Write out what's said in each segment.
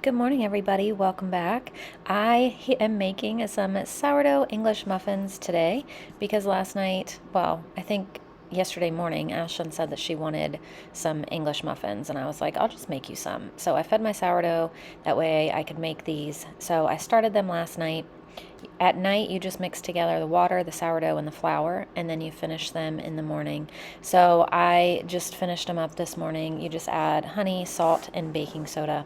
Good morning, everybody. Welcome back. I am making some sourdough English muffins today because last night, I think yesterday morning, Ashlyn said that she wanted some English muffins, and I was like, I'll just make you some. So I fed my sourdough, that way I could make these. So I started them last night. At night, you just mix together the water, the sourdough, and the flour, and then you finish them in the morning. So I just finished them up this morning. You just add honey, salt, and baking soda,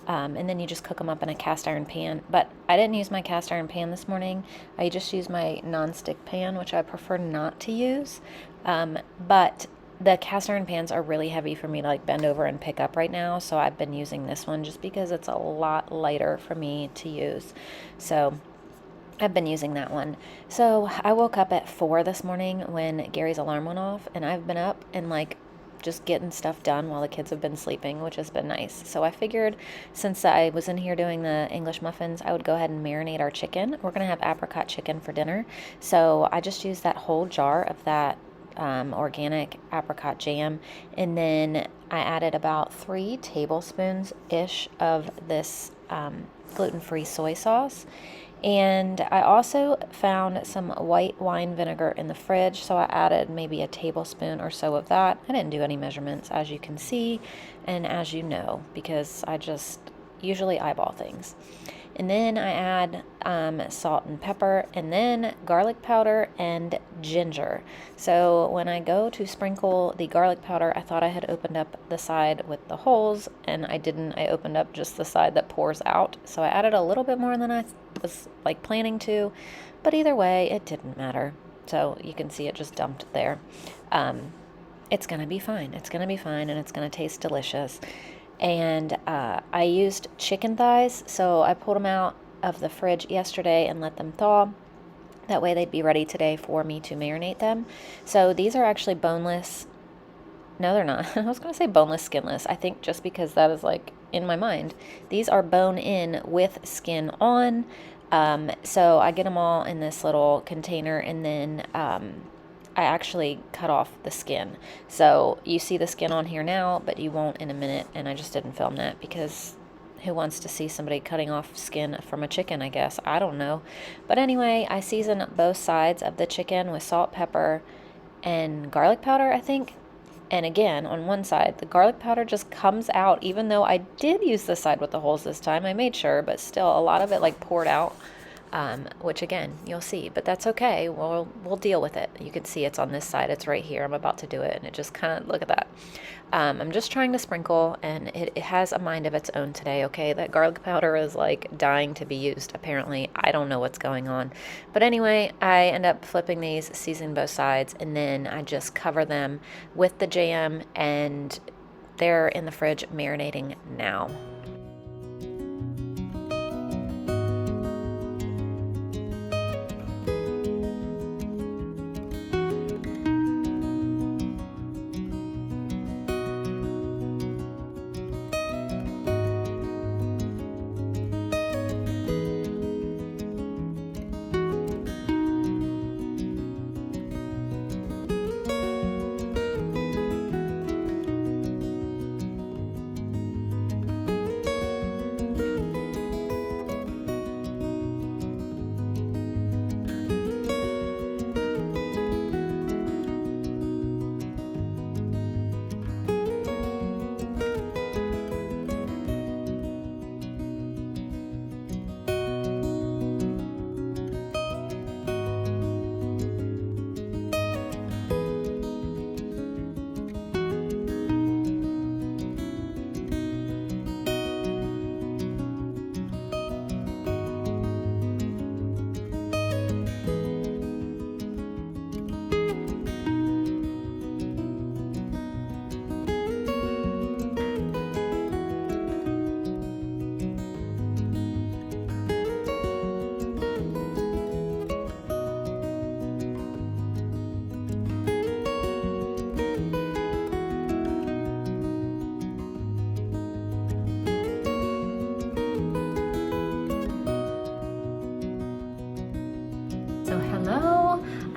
and then you just cook them up in a cast iron pan. But I didn't use my cast iron pan this morning. I just used my nonstick pan, which I prefer not to use. But the cast iron pans are really heavy for me to bend over and pick up right now, so I've been using this one just because it's a lot lighter for me to use. So I've been using that one. So I woke up at 4 this morning when Gary's alarm went off, and I've been up and just getting stuff done while the kids have been sleeping, which has been nice. So I figured since I was in here doing the English muffins, I would go ahead and marinate our chicken. We're going to have apricot chicken for dinner. So I just used that whole jar of that organic apricot jam, and then I added about 3 tablespoons-ish of this gluten-free soy sauce. And I also found some white wine vinegar in the fridge, so I added maybe a tablespoon or so of that. I didn't do any measurements, as you can see, and as you know, because I just usually eyeball things. And then I add salt and pepper, and then garlic powder and ginger. So when I go to sprinkle the garlic powder, I thought I had opened up the side with the holes, and I didn't. I opened up just the side that pours out. So I added a little bit more than I was planning to, but either way, it didn't matter. So you can see it just dumped there. It's gonna be fine. It's gonna be fine, and it's gonna taste delicious. And I used chicken thighs, so I pulled them out of the fridge yesterday and let them thaw. That way they'd be ready today for me to marinate them. So these are actually boneless. No, they're not. I was going to say boneless, skinless. I think just because that is in my mind. These are bone in with skin on. So I get them all in this little container, and then I actually cut off the skin. So you see the skin on here now, but you won't in a minute, and I just didn't film that because who wants to see somebody cutting off skin from a chicken, I guess? I don't know. But anyway, I season both sides of the chicken with salt, pepper, and garlic powder, I think. And again, on one side, the garlic powder just comes out, even though I did use the side with the holes this time. I made sure, but still a lot of it poured out. Which again, you'll see, but that's okay. We'll deal with it. You can see it's on this side. It's right here. I'm about to do it, and it just kind of, look at that. I'm just trying to sprinkle, and it has a mind of its own today, okay? That garlic powder is dying to be used, apparently. I don't know what's going on. But anyway, I end up flipping these, seasoning both sides, and then I just cover them with the jam, and they're in the fridge marinating now.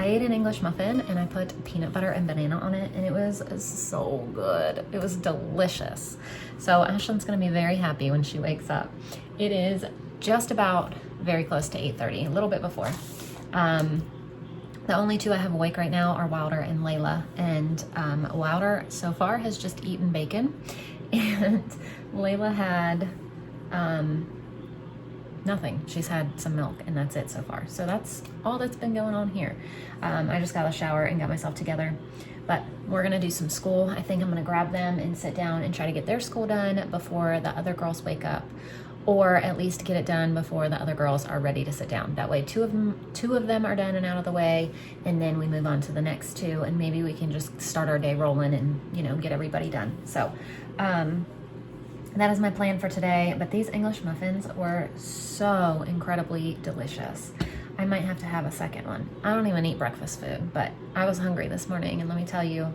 I ate an English muffin and I put peanut butter and banana on it, and it was so good. It was delicious. So Ashlyn's gonna be very happy when she wakes up. It is just about very close to 8:30, a little bit before. The only two I have awake right now are Wilder and Layla, and Wilder so far has just eaten bacon, and Layla had nothing. She's had some milk, and that's it so far. So that's all that's been going on here. I just got a shower and got myself together, but we're gonna do some school. I think I'm gonna grab them and sit down and try to get their school done before the other girls wake up, or at least get it done before the other girls are ready to sit down. That way two of them are done and out of the way, and then we move on to the next two, and maybe we can just start our day rolling and, you know, get everybody done. So that is my plan for today. But these English muffins were so incredibly delicious. I might have to have a second one. I don't even eat breakfast food, but I was hungry this morning, and let me tell you,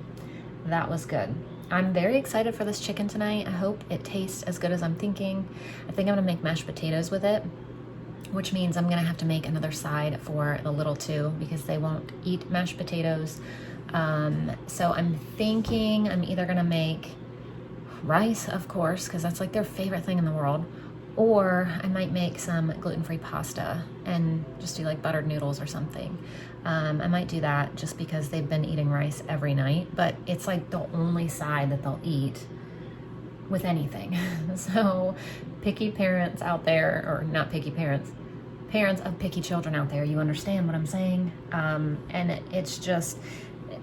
that was good. I'm very excited for this chicken tonight. I hope it tastes as good as I'm thinking. I think I'm gonna make mashed potatoes with it, which means I'm gonna have to make another side for the little two because they won't eat mashed potatoes. So I'm thinking I'm either gonna make rice, of course, because that's like their favorite thing in the world, or I might make some gluten-free pasta and just do like buttered noodles or something. I might do that just because they've been eating rice every night, but it's like the only side that they'll eat with anything. So picky parents out there, or not picky parents, parents of picky children out there, you understand what I'm saying? And it's just,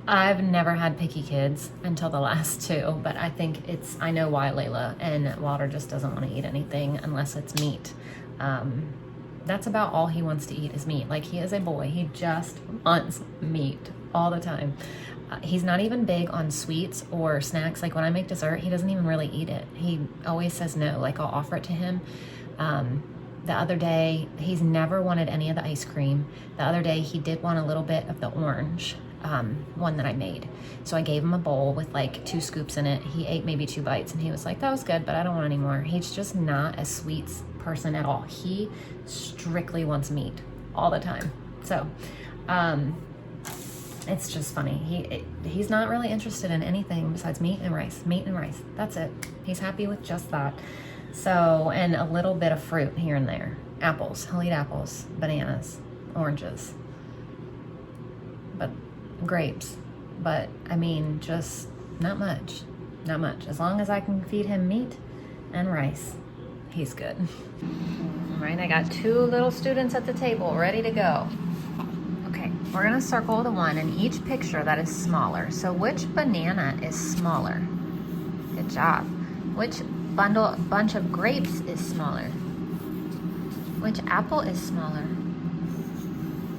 I've never had picky kids until the last two, but I think I know why Layla and Wilder just doesn't want to eat anything unless it's meat. That's about all he wants to eat is meat. Like, he is a boy. He just wants meat all the time. He's not even big on sweets or snacks. Like, when I make dessert, he doesn't even really eat it. He always says no. Like, I'll offer it to him. The other day, he's never wanted any of the ice cream. The other day, he did want a little bit of the orange one that I made. So I gave him a bowl with like 2 scoops in it. He ate maybe 2 bites, and he was like, that was good, but I don't want any more. He's just not a sweets person at all. He strictly wants meat all the time. So it's just funny. He's not really interested in anything besides meat and rice. Meat and rice. That's it. He's happy with just that. So, and a little bit of fruit here and there. Apples. He'll eat apples, bananas, oranges, but grapes. But I mean, just not much. Not much. As long as I can feed him meat and rice, he's good. All right, I got 2 little students at the table ready to go. Okay, we're gonna circle the one in each picture that is smaller. So which banana is smaller? Good job. Which bunch of grapes is smaller? Which apple is smaller?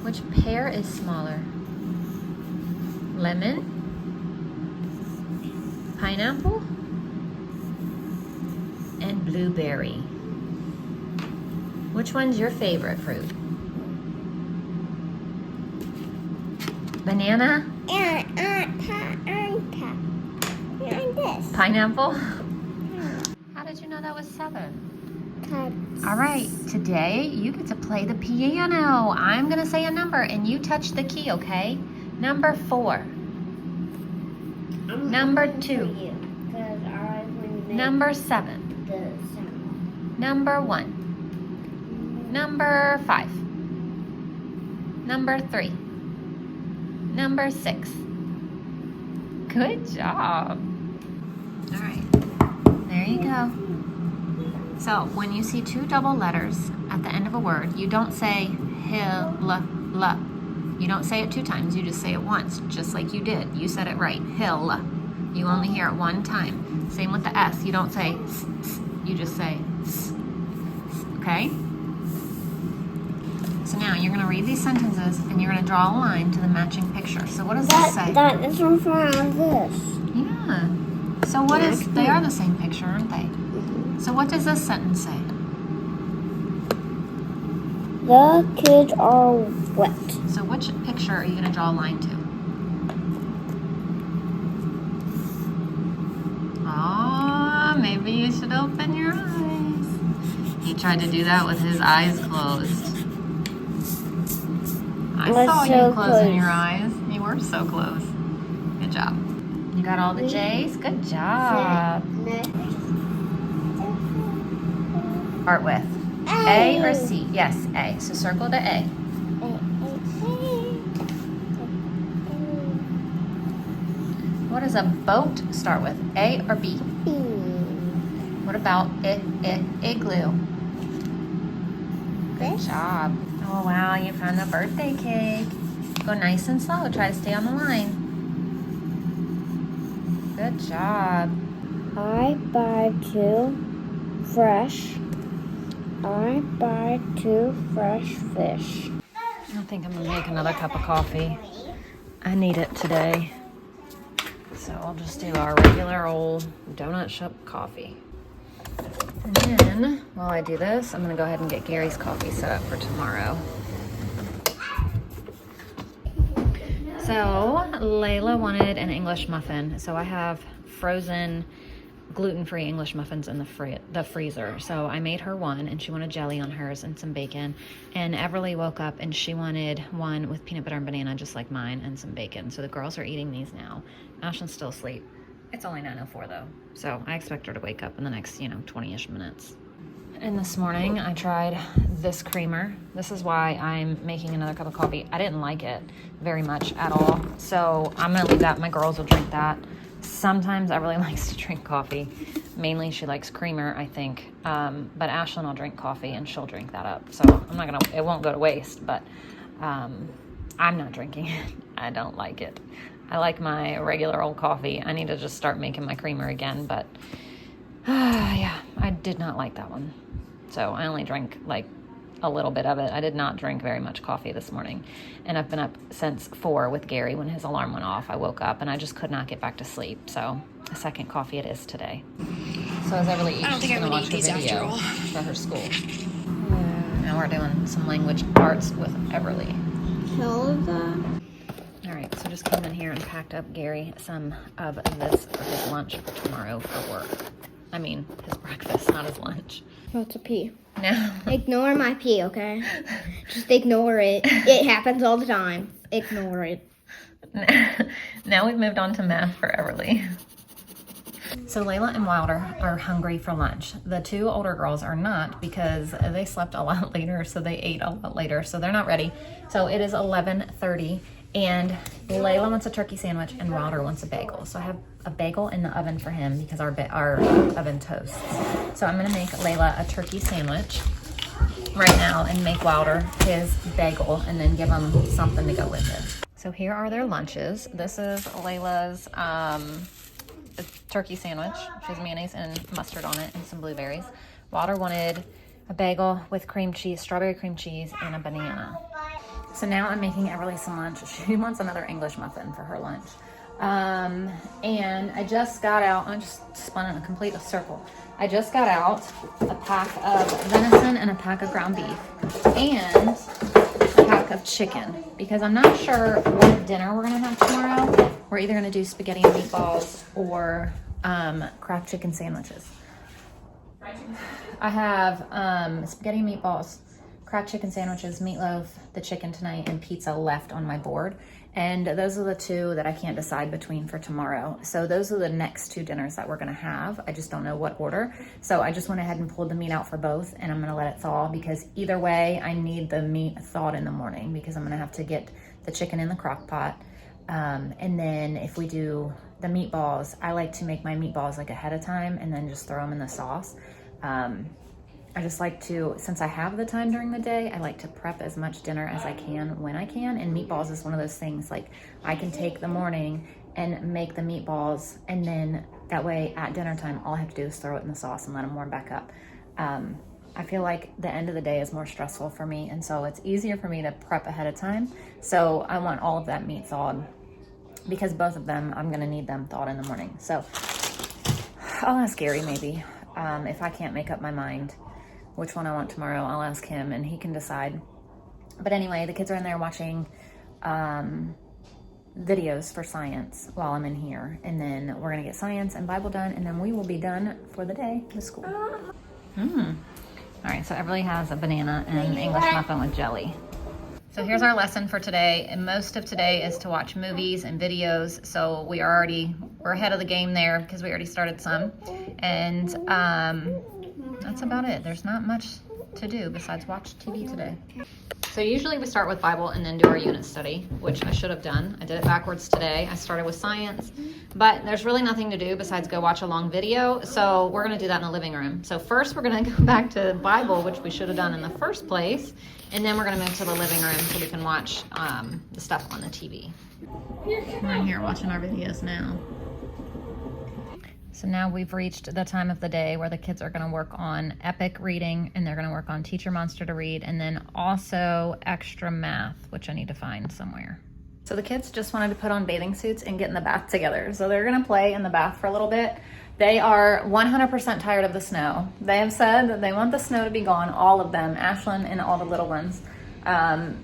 Which pear is smaller? Lemon? Pineapple? And blueberry. Which one's your favorite fruit? Banana? And this. Pineapple? How did you know that was 7? All right, today you get to play the piano. I'm gonna say a number and you touch the key, okay? Number 4. Number 2. Number 7. Number 1. Number 5. Number 3. Number 6. Good job. All right, there you go. So when you see 2 double letters at the end of a word, you don't say hill, la. You don't say it 2 times, you just say it once, just like you did. You said it right, hill. You only hear it 1 time. Same with the S, you don't say s, you just say s, okay? So now you're gonna read these sentences and you're gonna draw a line to the matching picture. So what does this say? That is from this. Yeah. So what is, they are the same picture, aren't they? So what does this sentence say? The kids are wet. So which picture are you gonna draw a line to? Oh, maybe you should open your eyes. He tried to do that with his eyes closed. I was saw so you closing your close. eyes. You were so close. Good job. You got all the J's? Good job. Start with A or C? Yes, A. So circle to A. What does a boat start with? A or B? What about igloo? Good job. Oh wow, you found the birthday cake. Go nice and slow. Try to stay on the line. Good job. I buy two fresh. I buy two fresh fish. I think I'm gonna make another cup of coffee. I need it today. So I'll just do our regular old donut shop coffee. And then while I do this, I'm gonna go ahead and get Gary's coffee set up for tomorrow. So Layla wanted an English muffin. So I have frozen gluten-free English muffins in the freezer. So I made her one, and she wanted jelly on hers and some bacon. And Everly woke up and she wanted one with peanut butter and banana, just like mine, and some bacon. So the girls are eating these now. Ashlyn's still asleep. It's only 9:04 though, so I expect her to wake up in the next 20-ish minutes. And this morning I tried this creamer. This is why I'm making another cup of coffee. I didn't like it very much at all, so I'm gonna leave that. My girls will drink that. Sometimes Everly likes to drink coffee. Mainly she likes creamer, I think. But Ashlyn will drink coffee and she'll drink that up. So it won't go to waste, but I'm not drinking it. I don't like it. I like my regular old coffee. I need to just start making my creamer again, but yeah, I did not like that one. So I only drank like a little bit of it. I did not drink very much coffee this morning. And I've been up since 4 with Gary. When his alarm went off, I woke up and I just could not get back to sleep. So a second coffee it is today. So as Everly eats, she's gonna watch a video for her school. Now we're doing some language arts with Everly. All right, so just came in here and packed up Gary some of this for his lunch for tomorrow for work. I mean, his breakfast, not his lunch. What's a pee? No. Ignore my pee, okay? Just ignore it. It happens all the time. Ignore it. Now we've moved on to math for Everly. So Layla and Wilder are hungry for lunch. The two older girls are not because they slept a lot later, so they ate a lot later, so they're not ready. So it is 11:30, and Layla wants a turkey sandwich and Wilder wants a bagel. So I have a bagel in the oven for him because our oven toasts. So I'm gonna make Layla a turkey sandwich right now and make Wilder his bagel and then give him something to go with it. So here are their lunches. This is Layla's turkey sandwich. She has mayonnaise and mustard on it and some blueberries. Wilder wanted a bagel with cream cheese, strawberry cream cheese, and a banana. So now I'm making Everly some lunch. She wants another English muffin for her lunch. And I just got out, I just spun in a complete circle. I just got out a pack of venison and a pack of ground beef and a pack of chicken because I'm not sure what dinner we're gonna have tomorrow. We're either gonna do spaghetti and meatballs or craft chicken sandwiches. I have spaghetti and meatballs, craft chicken sandwiches, meatloaf, the chicken tonight, and pizza left on my board. And those are the two that I can't decide between for tomorrow. So those are the next two dinners that we're gonna have. I just don't know what order. So I just went ahead and pulled the meat out for both, and I'm gonna let it thaw because either way, I need the meat thawed in the morning because I'm gonna have to get the chicken in the crock pot. And then if we do the meatballs, I like to make my meatballs like ahead of time and then just throw them in the sauce. I just like to, since I have the time during the day, I like to prep as much dinner as I can when I can. And meatballs is one of those things, like I can take the morning and make the meatballs, and then that way at dinner time, all I have to do is throw it in the sauce and let them warm back up. I feel like the end of the day is more stressful for me, and so it's easier for me to prep ahead of time. So I want all of that meat thawed because both of them, I'm gonna need them thawed in the morning. So I'll ask Gary maybe, if I can't make up my mind which one I want tomorrow, I'll ask him and he can decide. But anyway, the kids are in there watching videos for science while I'm in here. And then we're gonna get science and Bible done, and then we will be done for the day with school. All right, so Everly has a banana and an English muffin with jelly. So here's our lesson for today, and most of today is to watch movies and videos. So we're ahead of the game there because we already started some, and that's about it. There's not much to do besides watch TV today. So usually we start with Bible and then do our unit study, which I should have done. I did it backwards today. I started with science, but there's really nothing to do besides go watch a long video. So we're going to do that in the living room. So first we're going to go back to Bible, which we should have done in the first place, and then we're going to move to the living room so we can watch the stuff on the TV. We're in here watching our videos now. So now we've reached the time of the day where the kids are going to work on epic reading, and they're going to work on Teach Your Monster to Read, and then also extra math, which I need to find somewhere. So the kids just wanted to put on bathing suits and get in the bath together. So they're going to play in the bath for a little bit. They are 100% tired of the snow. They have said that they want the snow to be gone, all of them, Ashlyn and all the little ones,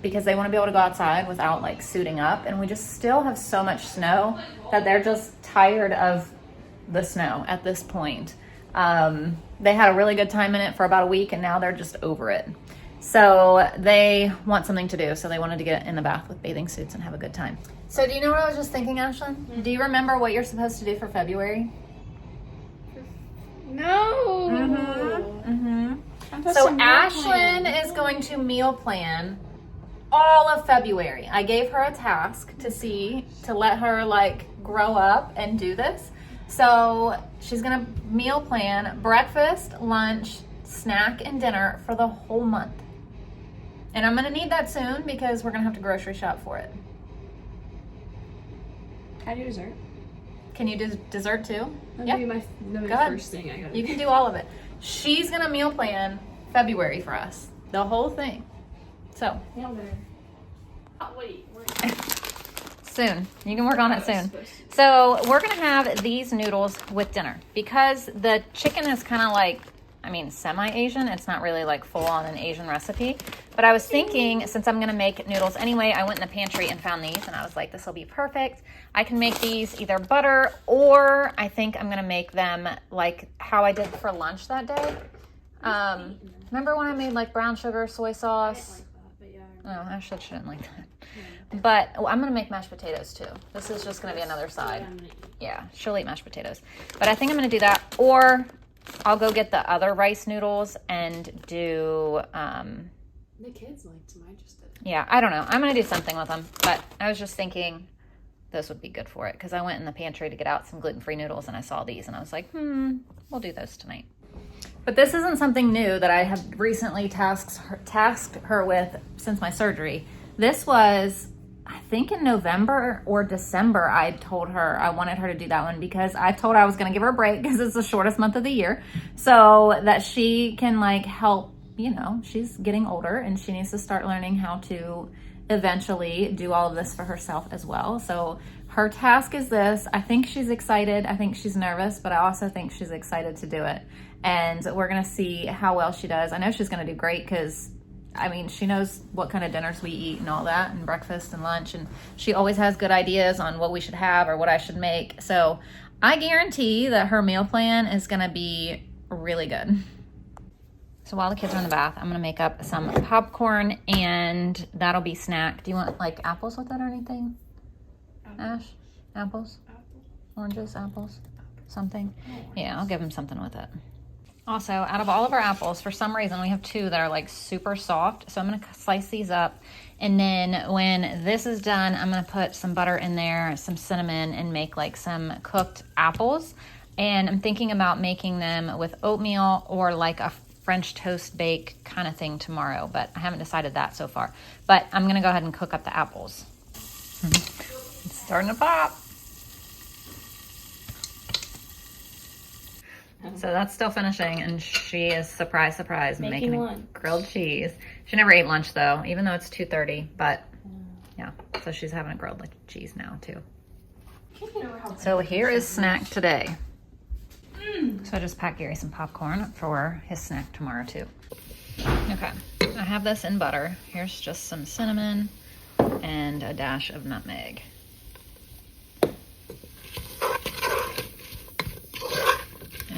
because they want to be able to go outside without like suiting up. And we just still have so much snow that they're just tired of the snow at this point. They had a really good time in it for about a week, and now they're just over it. So they want something to do, so they wanted to get in the bath with bathing suits and have a good time. So do you know what I was just thinking, Ashlyn? Mm-hmm. Do you remember what you're supposed to do for February? No. So Ashlyn is going to meal plan all of February. I gave her a task to let her like grow up and do this. So she's gonna meal plan breakfast, lunch, snack, and dinner for the whole month. And I'm gonna need that soon because we're gonna have to grocery shop for it. Can I do dessert? Can you do dessert too? That'd be my first thing I gotta You can do all of it. She's gonna meal plan February for us, the whole thing. So. Oh, wait. Soon. You can work on it soon. So we're going to have these noodles with dinner because the chicken is kind of like, semi-Asian. It's not really like full on an Asian recipe. But I was thinking, since I'm going to make noodles anyway, I went in the pantry and found these, and I was like, this will be perfect. I can make these either butter, or I think I'm going to make them like how I did for lunch that day. Remember when I made like brown sugar, soy sauce? Oh, Ashley shouldn't like that. But I'm going to make mashed potatoes too. This is just going to be another side. Yeah, she'll eat mashed potatoes. But I think I'm going to do that. Or I'll go get the other rice noodles and do... the kids liked them. I just did. Yeah, I don't know. I'm going to do something with them. But I was just thinking this would be good for it. Because I went in the pantry to get out some gluten-free noodles and I saw these. And I was like, we'll do those tonight. But this isn't something new that I have recently tasked her with since my surgery. This was... I think in November or December, I told her I wanted her to do that one because I told her I was going to give her a break because it's the shortest month of the year so that she can like help, she's getting older and she needs to start learning how to eventually do all of this for herself as well. So her task is this. I think she's excited. I think she's nervous, but I also think she's excited to do it. And we're going to see how well she does. I know she's going to do great because she knows what kind of dinners we eat and all that, and breakfast and lunch, and she always has good ideas on what we should have or what I should make. So I guarantee that her meal plan is going to be really good. So while the kids are in the bath, I'm going to make up some popcorn, and that'll be snack. Do you want like apples with that or anything? Ash? Apples? Oranges? Apples? Something? Yeah, I'll give them something with it. Also, out of all of our apples, for some reason, we have two that are like super soft. So I'm going to slice these up. And then when this is done, I'm going to put some butter in there, some cinnamon, and make like some cooked apples. And I'm thinking about making them with oatmeal or like a French toast bake kind of thing tomorrow. But I haven't decided that so far. But I'm going to go ahead and cook up the apples. It's starting to pop. So that's still finishing, and she is, surprise, making a grilled cheese. She never ate lunch, though, even though it's 2:30, but yeah, so she's having a grilled cheese now, too. So here is snack today. So I just packed Gary some popcorn for his snack tomorrow, too. Okay, I have this in butter. Here's just some cinnamon and a dash of nutmeg.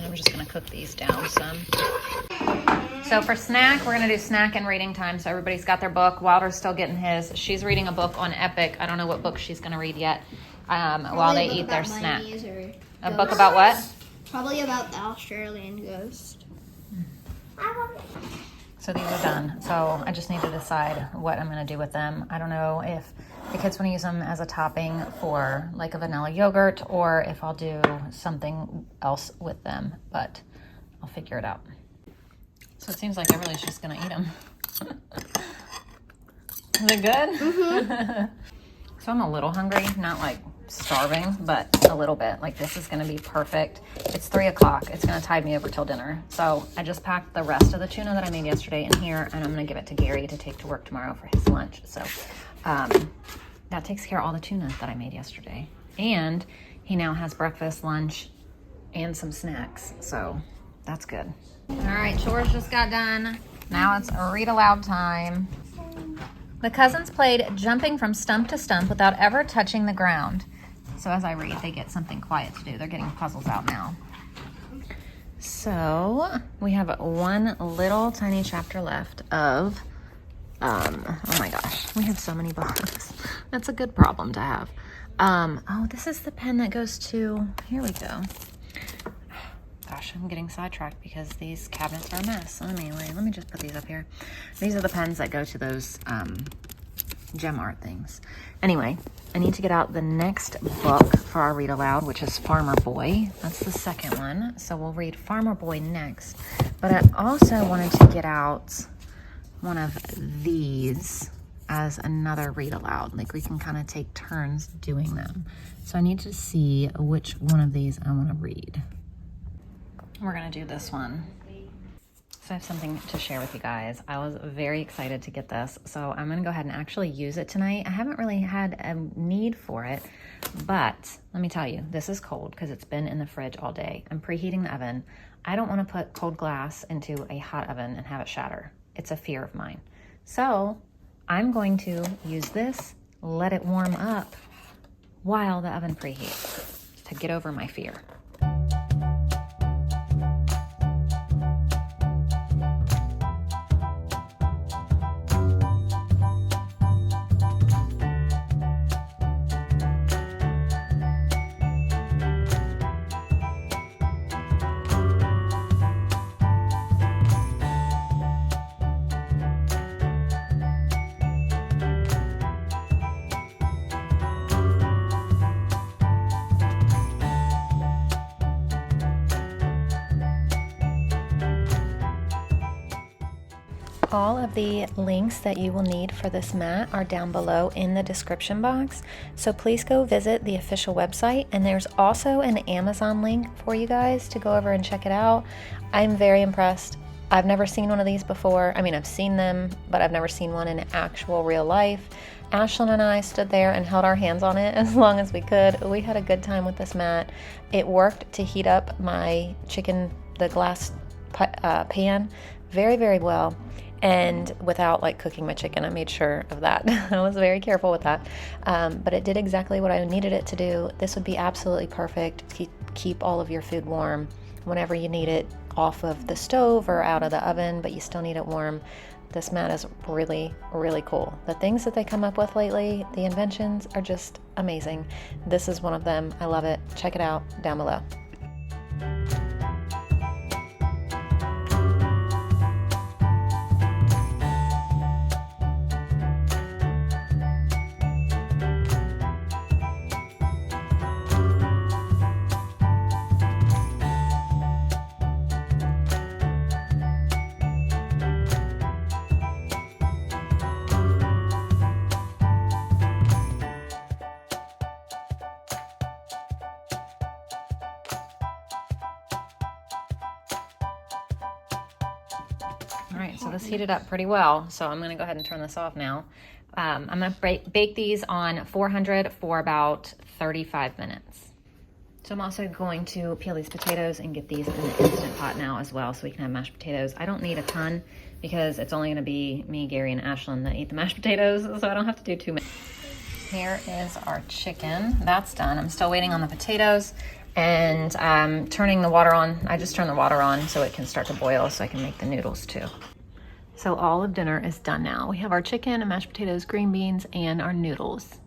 I'm just going to cook these down some. So for snack, we're gonna do snack and reading time. So everybody's got their book. Wilder's still getting his. She's reading a book on Epic. I don't know what book she's gonna read yet while they eat their snack. A book about what? Probably about the Australian ghost. So these are done. So I just need to decide what I'm gonna do with them. I don't know if the kids want to use them as a topping for like a vanilla yogurt or if I'll do something else with them, but I'll figure it out. So it seems like everybody's just gonna eat them. Is it good? Mm-hmm. So I'm a little hungry, not like starving, but a little bit. Like this is gonna be perfect. It's 3 o'clock. It's gonna tide me over till dinner. So I just packed the rest of the tuna that I made yesterday in here, and I'm gonna give it to Gary to take to work tomorrow for his lunch. So that takes care of all the tuna that I made yesterday. And he now has breakfast, lunch, and some snacks. So that's good. All right, chores just got done. Now it's read aloud time. The cousins played jumping from stump to stump without ever touching the ground. So as I read, they get something quiet to do. They're getting puzzles out now. So we have one little tiny chapter left of, oh my gosh, we have so many books. That's a good problem to have. Oh, this is the pen that goes to, here we go. Gosh, I'm getting sidetracked because these cabinets are a mess. Anyway, let me just put these up here. These are the pens that go to those gem art things. Anyway, I need to get out the next book for our read aloud, which is Farmer Boy. That's the second one. So we'll read Farmer Boy next. But I also wanted to get out one of these as another read aloud. Like we can kind of take turns doing them. So I need to see which one of these I want to read. We're gonna do this one. So I have something to share with you guys. I was very excited to get this, so I'm gonna go ahead and actually use it tonight. I haven't really had a need for it, but let me tell you, this is cold because it's been in the fridge all day. I'm preheating the oven. I don't wanna put cold glass into a hot oven and have it shatter. It's a fear of mine. So I'm going to use this, let it warm up while the oven preheats to get over my fear. All of the links that you will need for this mat are down below in the description box. So please go visit the official website, and there's also an Amazon link for you guys to go over and check it out. I'm very impressed. I've never seen one of these before. I mean, I've seen them, but I've never seen one in actual real life. Ashlyn and I stood there and held our hands on it as long as we could. We had a good time with this mat. It worked to heat up my chicken, the glass pan, very, very well. And without like cooking my chicken. I made sure of that. I was very careful with that. But it did exactly what I needed it to do. This would be absolutely perfect to keep all of your food warm whenever you need it off of the stove or out of the oven, but you still need it warm. This mat is really, really cool. The things that they come up with lately, the inventions are just amazing. This is one of them. I love it. Check it out down below. All right, so this heated up pretty well, so I'm gonna go ahead and turn this off now. I'm gonna bake these on 400 for about 35 minutes. So I'm also going to peel these potatoes and get these in the Instant Pot now as well, so we can have mashed potatoes. I don't need a ton because it's only gonna be me, Gary, and Ashlyn that eat the mashed potatoes, so I don't have to do too many. Here is our chicken. That's done. I'm still waiting on the potatoes. And I'm turning the water on. I just turn the water on so it can start to boil so I can make the noodles too. So all of dinner is done now. We have our chicken and mashed potatoes, green beans, and our noodles.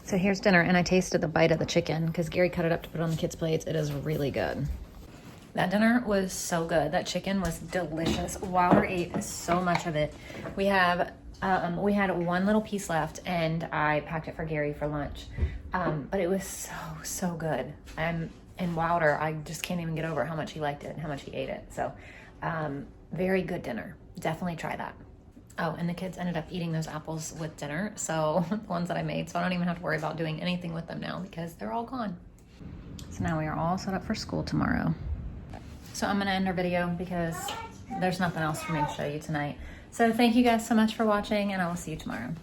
So here's dinner, and I tasted the bite of the chicken because Gary cut it up to put on the kids' plates. It is really good. That dinner was so good. That chicken was delicious. Wilder ate so much of it. We had one little piece left, and I packed it for Gary for lunch. But it was so good. And Wilder, I just can't even get over how much he liked it and how much he ate it. So, very good dinner. Definitely try that. Oh, and the kids ended up eating those apples with dinner. So, the ones that I made. So I don't even have to worry about doing anything with them now because they're all gone. So now we are all set up for school tomorrow. So I'm going to end our video because there's nothing else for me to show you tonight. So thank you guys so much for watching, and I will see you tomorrow.